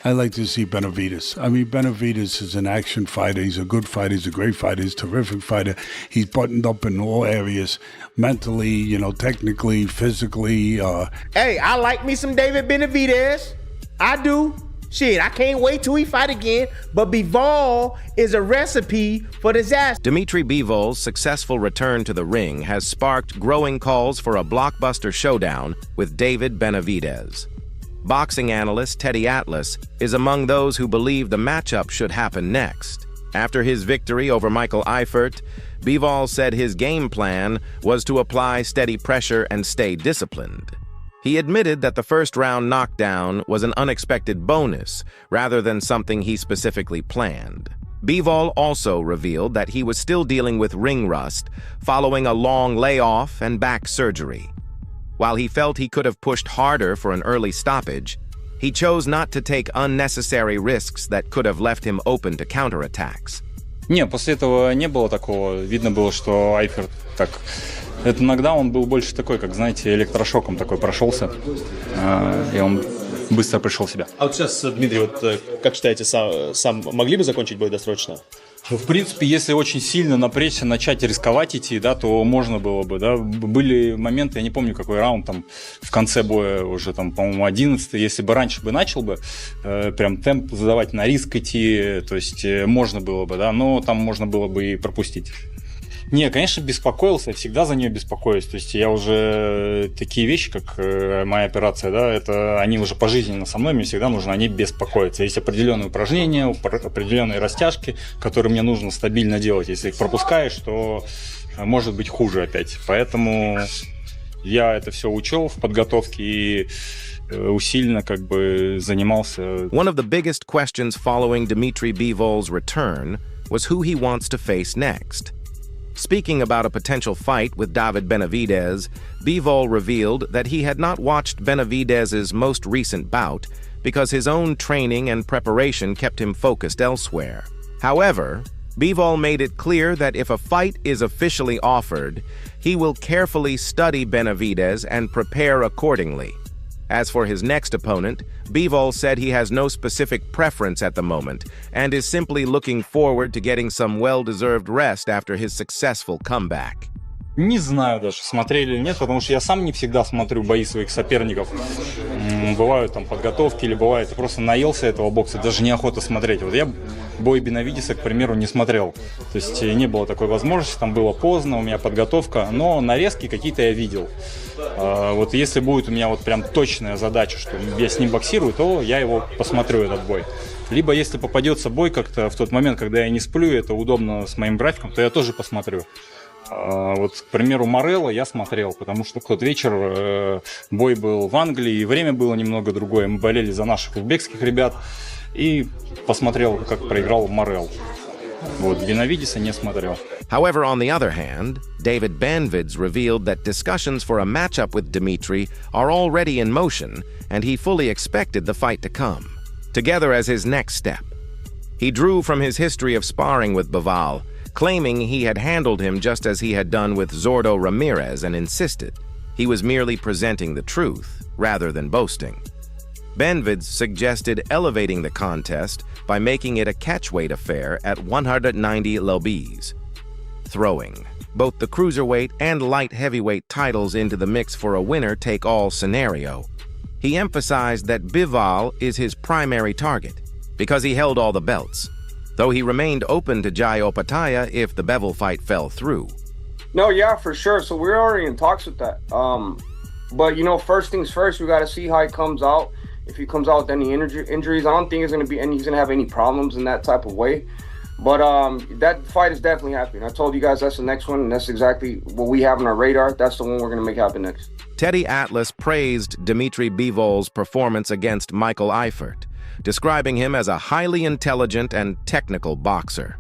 I like to see Benavidez. I mean, Benavidez is an action fighter. He's a good fighter. He's a great fighter. He's a terrific fighter. He's buttoned up in all areas, mentally, technically, physically. Hey, I like me some David Benavidez. I do. Shit, I can't wait till we fight again. But Bivol is a recipe for disaster. Dmitry Bivol's successful return to the ring has sparked growing calls for a blockbuster showdown with David Benavidez. Boxing analyst Teddy Atlas is among those who believe the matchup should happen next. After his victory over Michael Eifert, Bivol said his game plan was to apply steady pressure and stay disciplined. He admitted that the first-round knockdown was an unexpected bonus rather than something he specifically planned. Bivol also revealed that he was still dealing with ring rust following a long layoff and back surgery. While he felt he could have pushed harder for an early stoppage, he chose not to take unnecessary risks that could have left him open to counterattacks. Не, после этого не было такого. Видно было, что Айфер так... Это нокдаун был больше такой, как, знаете, электрошоком такой прошелся, и он быстро пришел в себя. А вот сейчас, Дмитрий, вот как считаете, сам могли бы закончить бой досрочно? В принципе, если очень сильно напрячься, начать рисковать идти, да, то можно было бы, да. Были моменты, я не помню, какой раунд, там, в конце боя уже, там, по-моему, 11-й, если бы раньше бы начал бы, прям темп задавать на риск идти, то есть можно было бы, да, но там можно было бы и пропустить. Не, конечно, беспокоился, я всегда за нее беспокоюсь. То есть я уже такие вещи, как моя операция, да, это они уже пожизненно со мной, мне всегда нужно о ней беспокоиться. Есть определенные упражнения, определенные растяжки, которые мне нужно стабильно делать. Если их пропускаешь, то может быть хуже опять. Поэтому я это все учел в подготовке и усиленно как бы занимался. One of the biggest questions following Dmitry Bivol's return was who he wants to face next. Speaking about a potential fight with David Benavidez, Bivol revealed that he had not watched Benavidez's most recent bout because his own training and preparation kept him focused elsewhere. However, Bivol made it clear that if a fight is officially offered, he will carefully study Benavidez and prepare accordingly. As for his next opponent, Bivol said he has no specific preference at the moment and is simply looking forward to getting some well-deserved rest after his successful comeback. Не знаю даже, смотрели или нет, потому что я сам не всегда смотрю бои своих соперников. Бывают там подготовки или бывает, просто наелся этого бокса, даже неохота смотреть. Вот я бой Бенавидеса, к примеру, не смотрел. То есть не было такой возможности, там было поздно, у меня подготовка, но нарезки какие-то я видел. Вот если будет у меня вот прям точная задача, что я с ним боксирую, то я его посмотрю, этот бой. Либо если попадется бой как-то в тот момент, когда я не сплю, это удобно с моим графиком, то я тоже посмотрю. Вот, к примеру, Морелло я смотрел, потому что в тот вечер бой был в Англии, и время было немного другое. Мы болели за наших узбекских ребят, и посмотрел, как проиграл Морелло. Вот, Бенавидеса не смотрел. However, on the other hand, David Benavidez revealed that discussions for a matchup with Dmitry are already in motion, and he fully expected the fight to come, together as his next step. He drew from his history of sparring with Bivol, claiming he had handled him just as he had done with Zordo Ramirez, and insisted he was merely presenting the truth rather than boasting. Benavidez suggested elevating the contest by making it a catchweight affair at 190 lbs. Throwing both the cruiserweight and light heavyweight titles into the mix for a winner-take-all scenario. He emphasized that Bivol is his primary target because he held all the belts, though he remained open to Jai Opataya if the Bivol fight fell through. No, yeah, for sure. So we're already in talks with that. But, first things first, we got to see how he comes out. If he comes out with any injuries, I don't think he's going to have any problems in that type of way. But that fight is definitely happening. I told you guys that's the next one, and that's exactly what we have on our radar. That's the one we're going to make happen next. Teddy Atlas praised Dmitry Bivol's performance against Michael Eifert, describing him as a highly intelligent and technical boxer.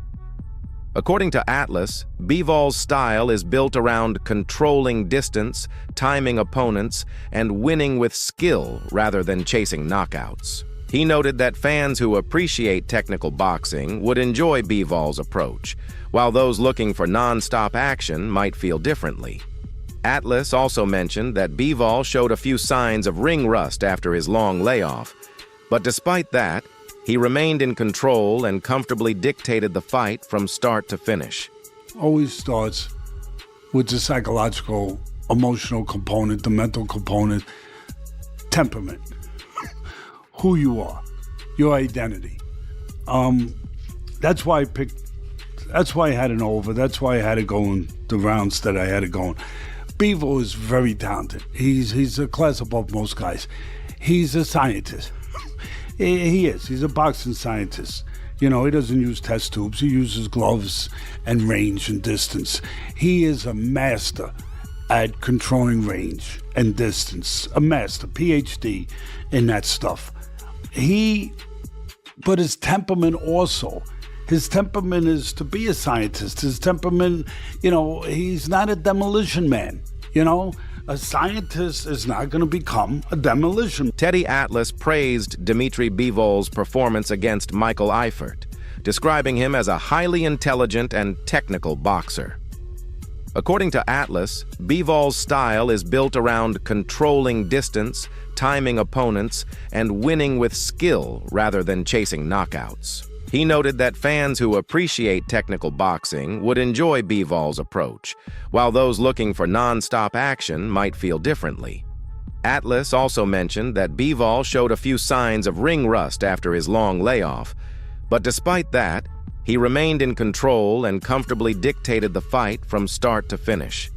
According to Atlas, Bivol's style is built around controlling distance, timing opponents, and winning with skill rather than chasing knockouts. He noted that fans who appreciate technical boxing would enjoy Bivol's approach, while those looking for non-stop action might feel differently. Atlas also mentioned that Bivol showed a few signs of ring rust after his long layoff, but despite that, He remained in control and comfortably dictated the fight from start to finish. Always starts with the psychological, emotional component, the mental component, temperament, who you are, your identity. That's why I had an over. That's why I had it going the rounds that I had it going. Bivol is very talented. He's a class above most guys. He's a scientist. He is. He's a boxing scientist. You know, he doesn't use test tubes. He uses gloves and range and distance. He is a master at controlling range and distance. A master, PhD in that stuff. But his temperament also. His temperament is to be a scientist. His temperament, you know, he's not a demolition man. You know, a scientist is not going to become a demolition. Teddy Atlas praised Dimitri Bivol's performance against Michael Eifert, describing him as a highly intelligent and technical boxer. According to Atlas, Bivol's style is built around controlling distance, timing opponents, and winning with skill rather than chasing knockouts. He noted that fans who appreciate technical boxing would enjoy Bivol's approach, while those looking for non-stop action might feel differently. Atlas also mentioned that Bivol showed a few signs of ring rust after his long layoff, but despite that, he remained in control and comfortably dictated the fight from start to finish.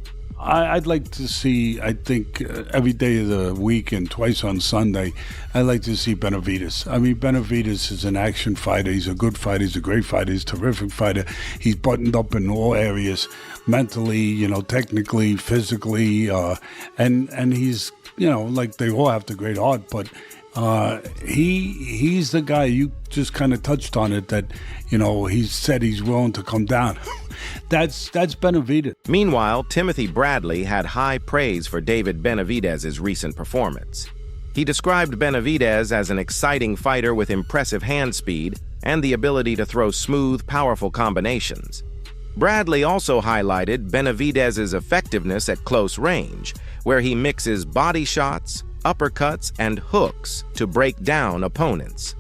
I'd like to see, I think, every day of the week and twice on Sunday, I'd like to see Benavidez. I mean, Benavidez is an action fighter. He's a good fighter. He's a great fighter. He's a terrific fighter. He's buttoned up in all areas, mentally, you know, technically, physically, and he's, you know, like they all have the great art, but he's the guy, you just kind of touched on it, that, you know, he said he's willing to come down. That's Benavidez. Meanwhile, Timothy Bradley had high praise for David Benavidez's recent performance. He described Benavidez as an exciting fighter with impressive hand speed and the ability to throw smooth, powerful combinations. Bradley also highlighted Benavidez's effectiveness at close range, where he mixes body shots, uppercuts, and hooks to break down opponents.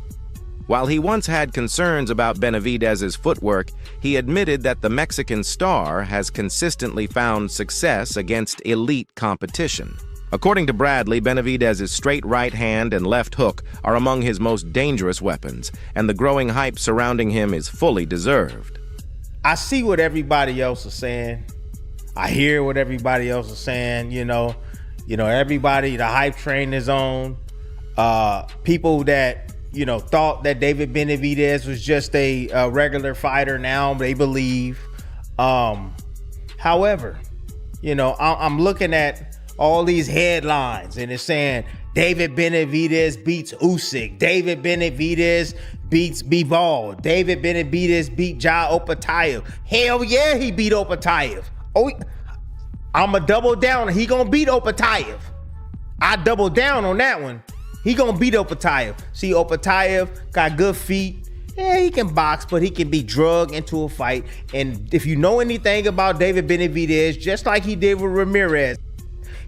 While he once had concerns about Benavidez's footwork, he admitted that the Mexican star has consistently found success against elite competition. According to Bradley, Benavidez's straight right hand and left hook are among his most dangerous weapons, and the growing hype surrounding him is fully deserved. I see what everybody else is saying. I hear what everybody else is saying, you know, everybody, the hype train is on. People that, you know, thought that David Benavidez was just a regular fighter, now they believe. However, you know, I'm looking at all these headlines and it's saying David Benavidez beats Usyk. David Benavidez beats Bivol. David Benavidez beat Ja Opetaev. Hell yeah, he beat Opetaev. Oh, I'm a double down. He gonna beat Opetaev. I double down on that one. He gonna beat Opetaev. See, Opetaev got good feet. Yeah, he can box, but he can be drugged into a fight. And if you know anything about David Benavidez, just like he did with Ramirez,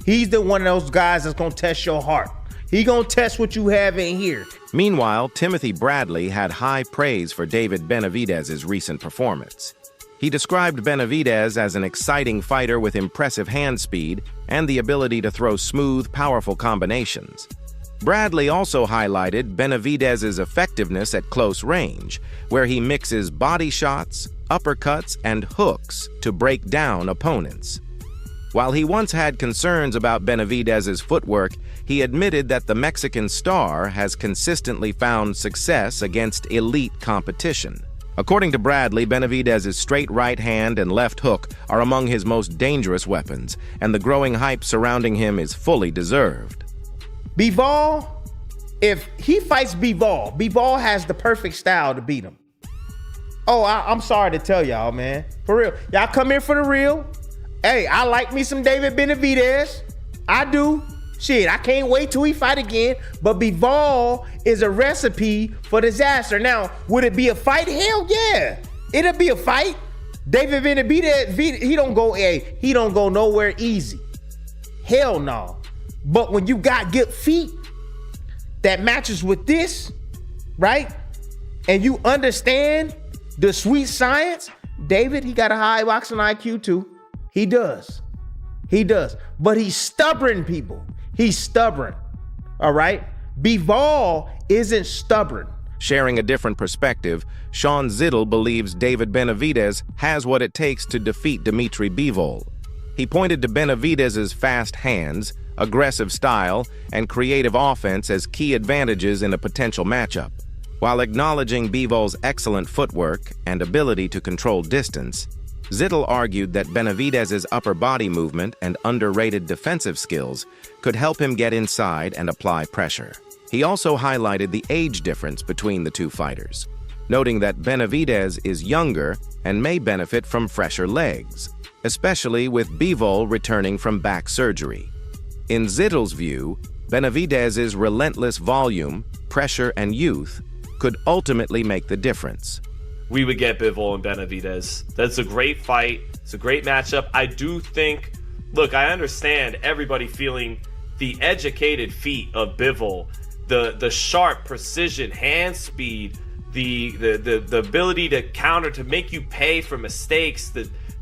he's the one of those guys that's gonna test your heart. He gonna test what you have in here. Meanwhile, Timothy Bradley had high praise for David Benavidez's recent performance. He described Benavidez as an exciting fighter with impressive hand speed and the ability to throw smooth, powerful combinations. Bradley also highlighted Benavidez's effectiveness at close range, where he mixes body shots, uppercuts, and hooks to break down opponents. While he once had concerns about Benavidez's footwork, he admitted that the Mexican star has consistently found success against elite competition. According to Bradley, Benavidez's straight right hand and left hook are among his most dangerous weapons, and the growing hype surrounding him is fully deserved. Bivol, if he fights Bivol, Bivol has the perfect style to beat him. Oh, I'm sorry to tell y'all, man. For real. Y'all come here for the real. Hey, I like me some David Benavidez. I do. Shit, I can't wait till he fight again. But Bivol is a recipe for disaster. Now, would it be a fight? Hell yeah. It'll be a fight. David Benavidez, he don't go nowhere easy. Hell no. But when you got good feet that matches with this, right? and you understand the sweet science, David, he got a high boxing IQ too. He does. But he's stubborn, people. He's stubborn. All right? Bivol isn't stubborn. Sharing a different perspective, Sean Zittel believes David Benavidez has what it takes to defeat Dimitri Bivol. He pointed to Benavidez's fast hands, aggressive style, and creative offense as key advantages in a potential matchup. While acknowledging Bivol's excellent footwork and ability to control distance, Zittel argued that Benavidez's upper body movement and underrated defensive skills could help him get inside and apply pressure. He also highlighted the age difference between the two fighters, noting that Benavidez is younger and may benefit from fresher legs, especially with Bivol returning from back surgery. In Zittel's view, Benavidez's relentless volume, pressure, and youth could ultimately make the difference. We would get Bivol and Benavidez. That's a great fight. It's a great matchup. I do think, look, I understand everybody feeling the educated feet of Bivol, the sharp precision, hand speed, the ability to counter, to make you pay for mistakes,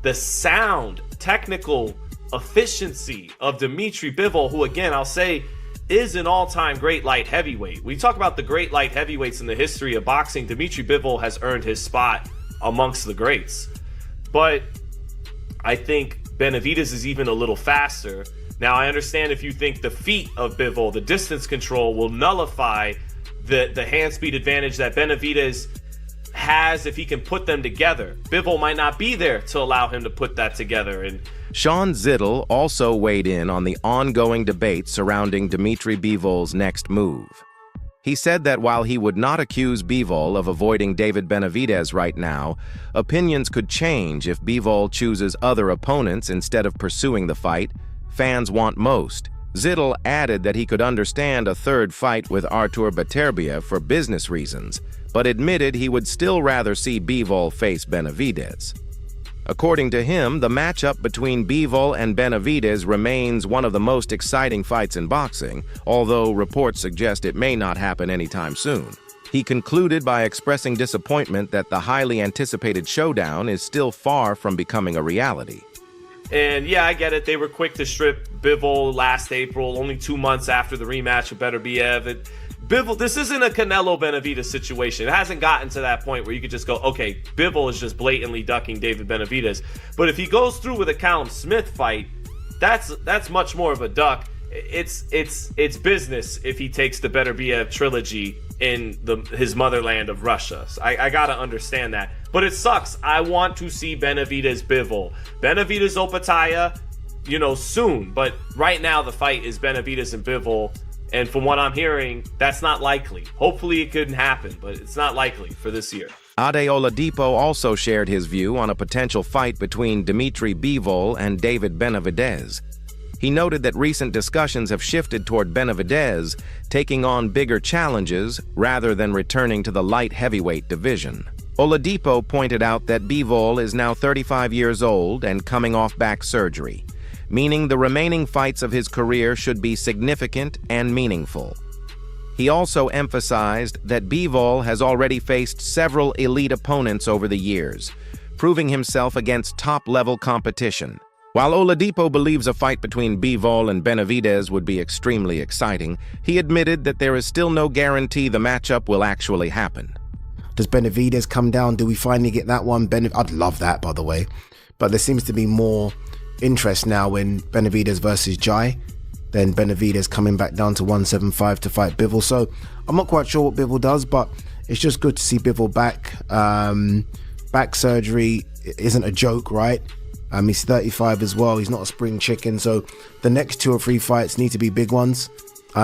the sound, technical efficiency of Dimitri Bivol, who, again, I'll say, is an all-time great light heavyweight. We talk about the great light heavyweights in the history of boxing. Dimitri Bivol has earned his spot amongst the greats. But I think Benavidez is even a little faster. Now, I understand if you think the feet of Bivol, the distance control, will nullify the hand speed advantage that Benavidez has if he can put them together. Bivol might not be there to allow him to put that together. And Sean Zittel also weighed in on the ongoing debate surrounding Dimitri Bivol's next move. He said that while he would not accuse Bivol of avoiding David Benavidez right now, opinions could change if Bivol chooses other opponents instead of pursuing the fight fans want most. Zittel added that he could understand a third fight with Artur Beterbiev for business reasons, but admitted he would still rather see Bivol face Benavidez. According to him, the matchup between Bivol and Benavidez remains one of the most exciting fights in boxing, although reports suggest it may not happen anytime soon. He concluded by expressing disappointment that the highly anticipated showdown is still far from becoming a reality. And yeah, I get it. They were quick to strip Bivol last April, only 2 months after the rematch with Beterbiev. Bivol, this isn't a Canelo Benavidez situation. It hasn't gotten to that point where you could just go, okay, Bivol is just blatantly ducking David Benavidez. But if he goes through with a Callum Smith fight, that's much more of a duck. It's business if he takes the Beterbiev trilogy in his motherland of Russia. So I gotta understand that. But it sucks. I want to see Benavidez Bivol. Benavidez Opataya, soon. But right now the fight is Benavidez and Bivol. And from what I'm hearing, that's not likely. Hopefully it couldn't happen, but it's not likely for this year. Ade Oladipo also shared his view on a potential fight between Dimitri Bivol and David Benavidez. He noted that recent discussions have shifted toward Benavidez taking on bigger challenges rather than returning to the light heavyweight division. Oladipo pointed out that Bivol is now 35 years old and coming off back surgery, meaning the remaining fights of his career should be significant and meaningful. He also emphasized that Bivol has already faced several elite opponents over the years, proving himself against top-level competition. While Oladipo believes a fight between Bivol and Benavidez would be extremely exciting, he admitted that there is still no guarantee the matchup will actually happen. Does Benavidez come down? Do we finally get that one? I'd love that, by the way. But there seems to be more interest now in Benavidez versus Jai than Benavidez coming back down to 175 to fight Bivol. So I'm not quite sure what Bivol does, but it's just good to see Bivol back. Back surgery isn't a joke, right? He's 35 as well. He's not a spring chicken. So the next 2 or 3 fights need to be big ones.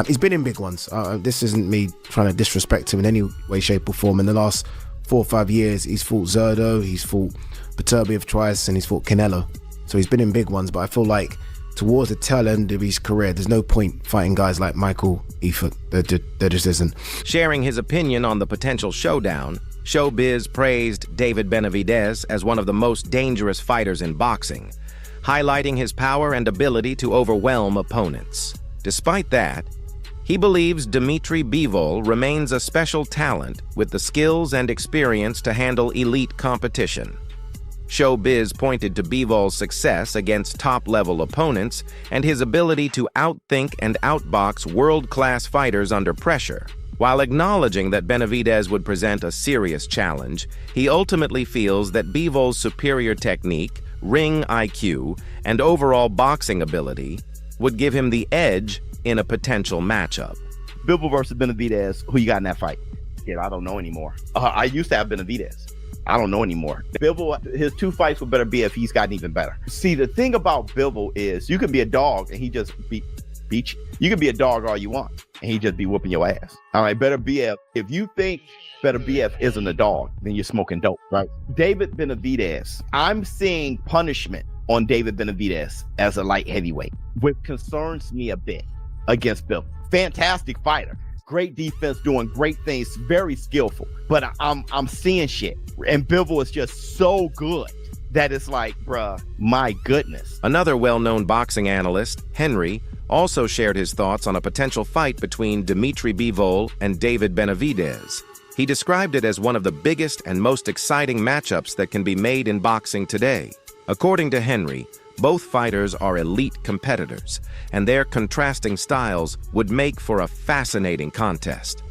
He's been in big ones. This isn't me trying to disrespect him in any way, shape or form. In the last 4 or 5 years, he's fought Zerdo, he's fought Beterbiev twice, and he's fought Canelo. So he's been in big ones, but I feel like towards the tail end of his career, there's no point fighting guys like Michael Eifert. There just isn't. Sharing his opinion on the potential showdown, Showbiz praised David Benavidez as one of the most dangerous fighters in boxing, highlighting his power and ability to overwhelm opponents. Despite that, He believes Dmitry Bivol remains a special talent with the skills and experience to handle elite competition. Showbiz pointed to Bivol's success against top-level opponents and his ability to outthink and outbox world-class fighters under pressure. While acknowledging that Benavidez would present a serious challenge, he ultimately feels that Bivol's superior technique, ring IQ, and overall boxing ability would give him the edge in a potential matchup. Bivol versus Benavidez, who you got in that fight? Yeah, I don't know anymore. I used to have Benavidez. I don't know anymore. Bivol, his 2 fights would better be if he's gotten even better. See, the thing about Bivol is you can be a dog and he just beat you. You can be a dog all you want and he just be whooping your ass. All right, Better BF. If you think Better BF isn't a dog, then you're smoking dope, right? David Benavidez, I'm seeing punishment on David Benavidez as a light heavyweight, which concerns me a bit against Bivol. Fantastic fighter, great defense, doing great things, very skillful. But I'm seeing shit, and Bivol is just so good that it's like, bruh, my goodness. Another well-known boxing analyst, Henry, also shared his thoughts on a potential fight between Dmitry Bivol and David Benavidez. He described it as one of the biggest and most exciting matchups that can be made in boxing today. According to Henry, both fighters are elite competitors, and their contrasting styles would make for a fascinating contest.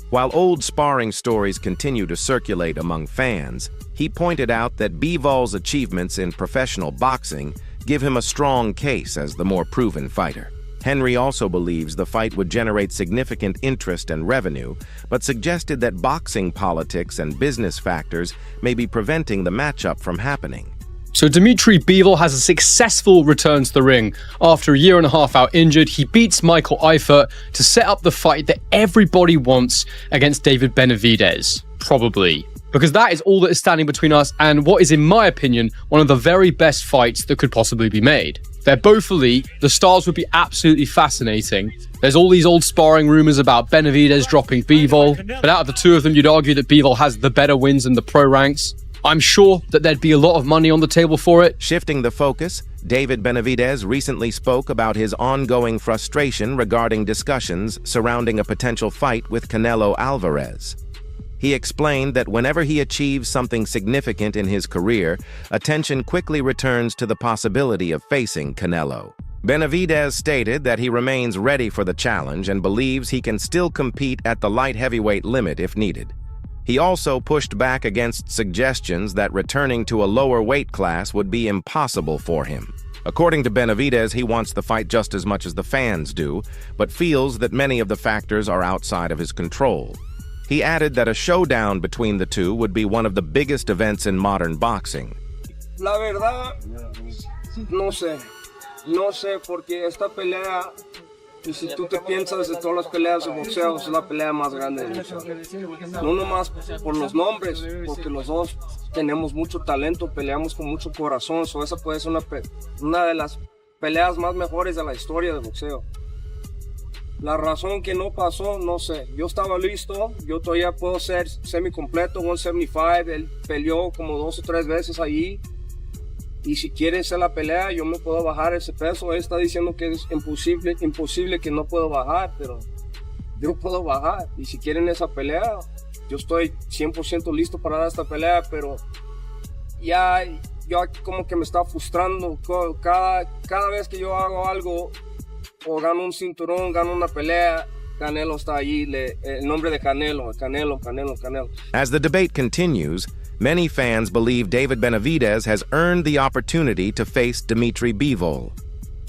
While old sparring stories continue to circulate among fans, he pointed out that Bivol's achievements in professional boxing give him a strong case as the more proven fighter. Henry also believes the fight would generate significant interest and revenue, but suggested that boxing politics and business factors may be preventing the matchup from happening. So Dmitry Bivol has a successful return to the ring. After a year and a half out injured, he beats Michael Eifert to set up the fight that everybody wants against David Benavidez. Probably. Because that is all that is standing between us and what is, in my opinion, one of the very best fights that could possibly be made. They're both elite. The styles would be absolutely fascinating. There's all these old sparring rumors about Benavidez dropping Bivol, but out of the two of them, you'd argue that Bivol has the better wins in the pro ranks. I'm sure that there'd be a lot of money on the table for it. Shifting the focus, David Benavidez recently spoke about his ongoing frustration regarding discussions surrounding a potential fight with Canelo Alvarez. He explained that whenever he achieves something significant in his career, attention quickly returns to the possibility of facing Canelo. Benavidez stated that he remains ready for the challenge and believes he can still compete at the light heavyweight limit if needed. He also pushed back against suggestions that returning to a lower weight class would be impossible for him. According to Benavidez, he wants the fight just as much as the fans do, but feels that many of the factors are outside of his control. He added that a showdown between the two would be one of the biggest events in modern boxing. La verdad, no sé. No sé, porque esta pelea, y si tú te piensas de todas las peleas de boxeo, es la pelea más grande de boxeo. No nomás por los nombres, porque los dos tenemos mucho talento, peleamos con mucho corazón. So esa puede ser una de las peleas más mejores de la historia de boxeo. La razón que no pasó, no sé. Yo estaba listo, yo todavía puedo ser semi-completo, 175. Él peleó como 2 o 3 veces allí. Y si quiere hacer la pelea, yo me puedo bajar ese peso. Él está diciendo que es imposible que no puedo bajar, pero yo puedo bajar. Y si quieren esa pelea, yo estoy 100% listo para dar esta pelea, pero ya como que me está frustrando. Cada vez que yo hago algo, o gano un cinturón, gano una pelea, Canelo está allí, el nombre de Canelo. As the debate continues, many fans believe David Benavidez has earned the opportunity to face Dmitry Bivol.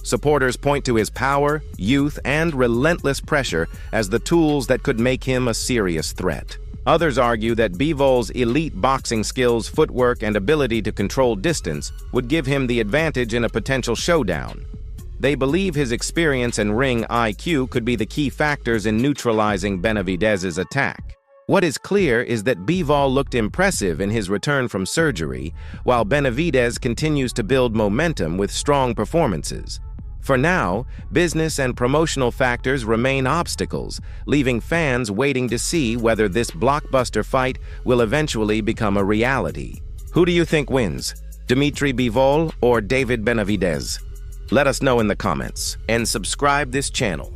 Supporters point to his power, youth, and relentless pressure as the tools that could make him a serious threat. Others argue that Bivol's elite boxing skills, footwork, and ability to control distance would give him the advantage in a potential showdown. They believe his experience and ring IQ could be the key factors in neutralizing Benavidez's attack. What is clear is that Bivol looked impressive in his return from surgery, while Benavidez continues to build momentum with strong performances. For now, business and promotional factors remain obstacles, leaving fans waiting to see whether this blockbuster fight will eventually become a reality. Who do you think wins, Dmitry Bivol or David Benavidez? Let us know in the comments and subscribe this channel.